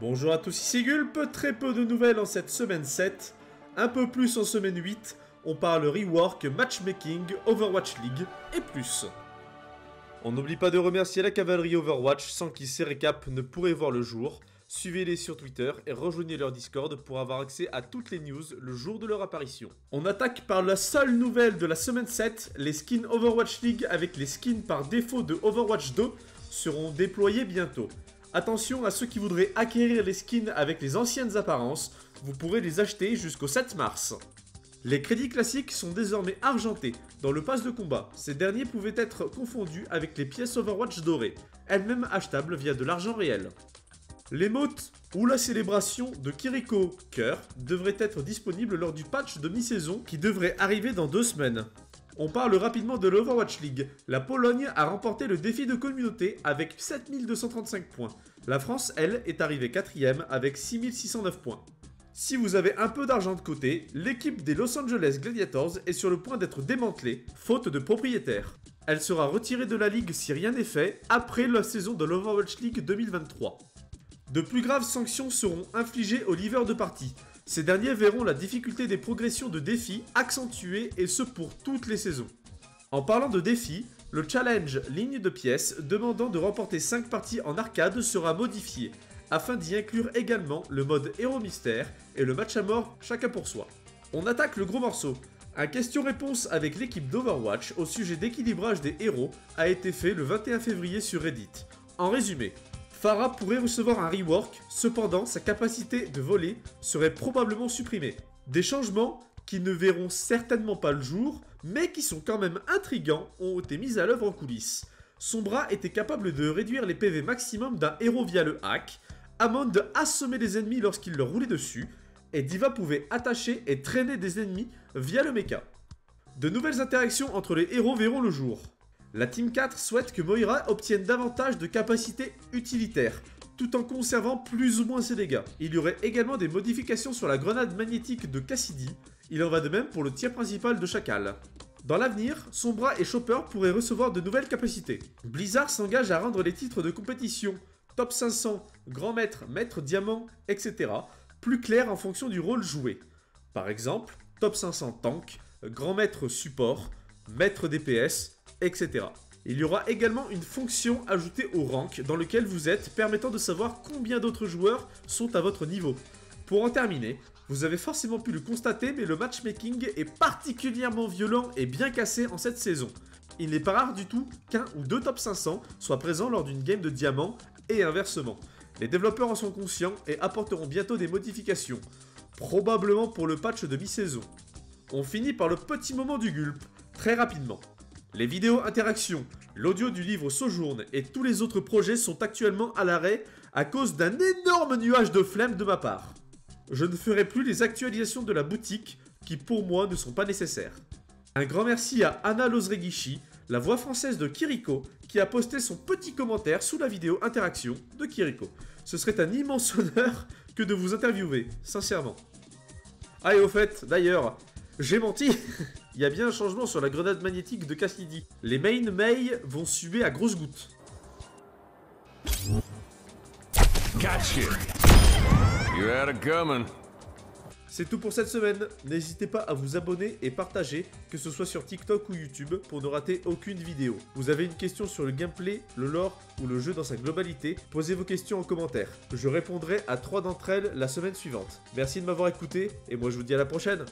Bonjour à tous, ici Gulp, très peu de nouvelles en cette semaine 7, un peu plus en semaine 8, on parle rework, matchmaking, Overwatch League et plus. On n'oublie pas de remercier la cavalerie Overwatch sans qui ces récaps ne pourraient voir le jour. Suivez-les sur Twitter et rejoignez leur Discord pour avoir accès à toutes les news le jour de leur apparition. On attaque par la seule nouvelle de la semaine 7, les skins Overwatch League avec les skins par défaut de Overwatch 2 seront déployés bientôt. Attention à ceux qui voudraient acquérir les skins avec les anciennes apparences, vous pourrez les acheter jusqu'au 7 mars. Les crédits classiques sont désormais argentés dans le pass de combat. Ces derniers pouvaient être confondus avec les pièces Overwatch dorées, elles-mêmes achetables via de l'argent réel. L'émote ou la célébration de Kiriko Cœur devrait être disponible lors du patch de mi-saison qui devrait arriver dans 2 semaines. On parle rapidement de l'Overwatch League. La Pologne a remporté le défi de communauté avec 7235 points. La France, elle, est arrivée 4ème avec 6609 points. Si vous avez un peu d'argent de côté, l'équipe des Los Angeles Gladiators est sur le point d'être démantelée, faute de propriétaire. Elle sera retirée de la ligue si rien n'est fait après la saison de l'Overwatch League 2023. De plus graves sanctions seront infligées aux livreurs de parties. Ces derniers verront la difficulté des progressions de défis accentuée et ce pour toutes les saisons. En parlant de défis, le challenge ligne de pièces demandant de remporter 5 parties en arcade sera modifié, afin d'y inclure également le mode héros mystère et le match à mort chacun pour soi. On attaque le gros morceau. Un question-réponse avec l'équipe d'Overwatch au sujet d'équilibrage des héros a été fait le 21 février sur Reddit. En résumé, Pharah pourrait recevoir un rework, cependant sa capacité de voler serait probablement supprimée. Des changements qui ne verront certainement pas le jour, mais qui sont quand même intrigants, ont été mis à l'œuvre en coulisses. Son bras était capable de réduire les PV maximum d'un héros via le hack, Amon de assommer des ennemis lorsqu'il leur roulait dessus, et Diva pouvait attacher et traîner des ennemis via le mecha. De nouvelles interactions entre les héros verront le jour. La Team 4 souhaite que Moira obtienne davantage de capacités utilitaires, tout en conservant plus ou moins ses dégâts. Il y aurait également des modifications sur la grenade magnétique de Cassidy, il en va de même pour le tir principal de Chacal. Dans l'avenir, Sombra et Chopper pourraient recevoir de nouvelles capacités. Blizzard s'engage à rendre les titres de compétition Top 500, Grand Maître, Maître Diamant, etc. plus clairs en fonction du rôle joué. Par exemple, Top 500 Tank, Grand Maître Support, Maître DPS, etc. Il y aura également une fonction ajoutée au rank dans lequel vous êtes permettant de savoir combien d'autres joueurs sont à votre niveau. Pour en terminer, vous avez forcément pu le constater, mais le matchmaking est particulièrement violent et bien cassé en cette saison. Il n'est pas rare du tout qu'un ou deux top 500 soient présents lors d'une game de diamant et inversement. Les développeurs en sont conscients et apporteront bientôt des modifications, probablement pour le patch de mi-saison. On finit par le petit moment du gulp, très rapidement. Les vidéos interactions, l'audio du livre Sojourn et tous les autres projets sont actuellement à l'arrêt à cause d'un énorme nuage de flemme de ma part. Je ne ferai plus les actualisations de la boutique qui pour moi ne sont pas nécessaires. Un grand merci à Anna Lozregishi, la voix française de Kiriko, qui a posté son petit commentaire sous la vidéo interaction de Kiriko. Ce serait un immense honneur que de vous interviewer, sincèrement. Ah et au fait, d'ailleurs, j'ai menti. Il y a bien un changement sur la grenade magnétique de Cassidy. Les main Mei vont suer à grosses gouttes. Gotcha. You had it coming. C'est tout pour cette semaine. N'hésitez pas à vous abonner et partager, que ce soit sur TikTok ou YouTube, pour ne rater aucune vidéo. Vous avez une question sur le gameplay, le lore ou le jeu dans sa globalité, posez vos questions en commentaire. Je répondrai à 3 d'entre elles la semaine suivante. Merci de m'avoir écouté et moi je vous dis à la prochaine.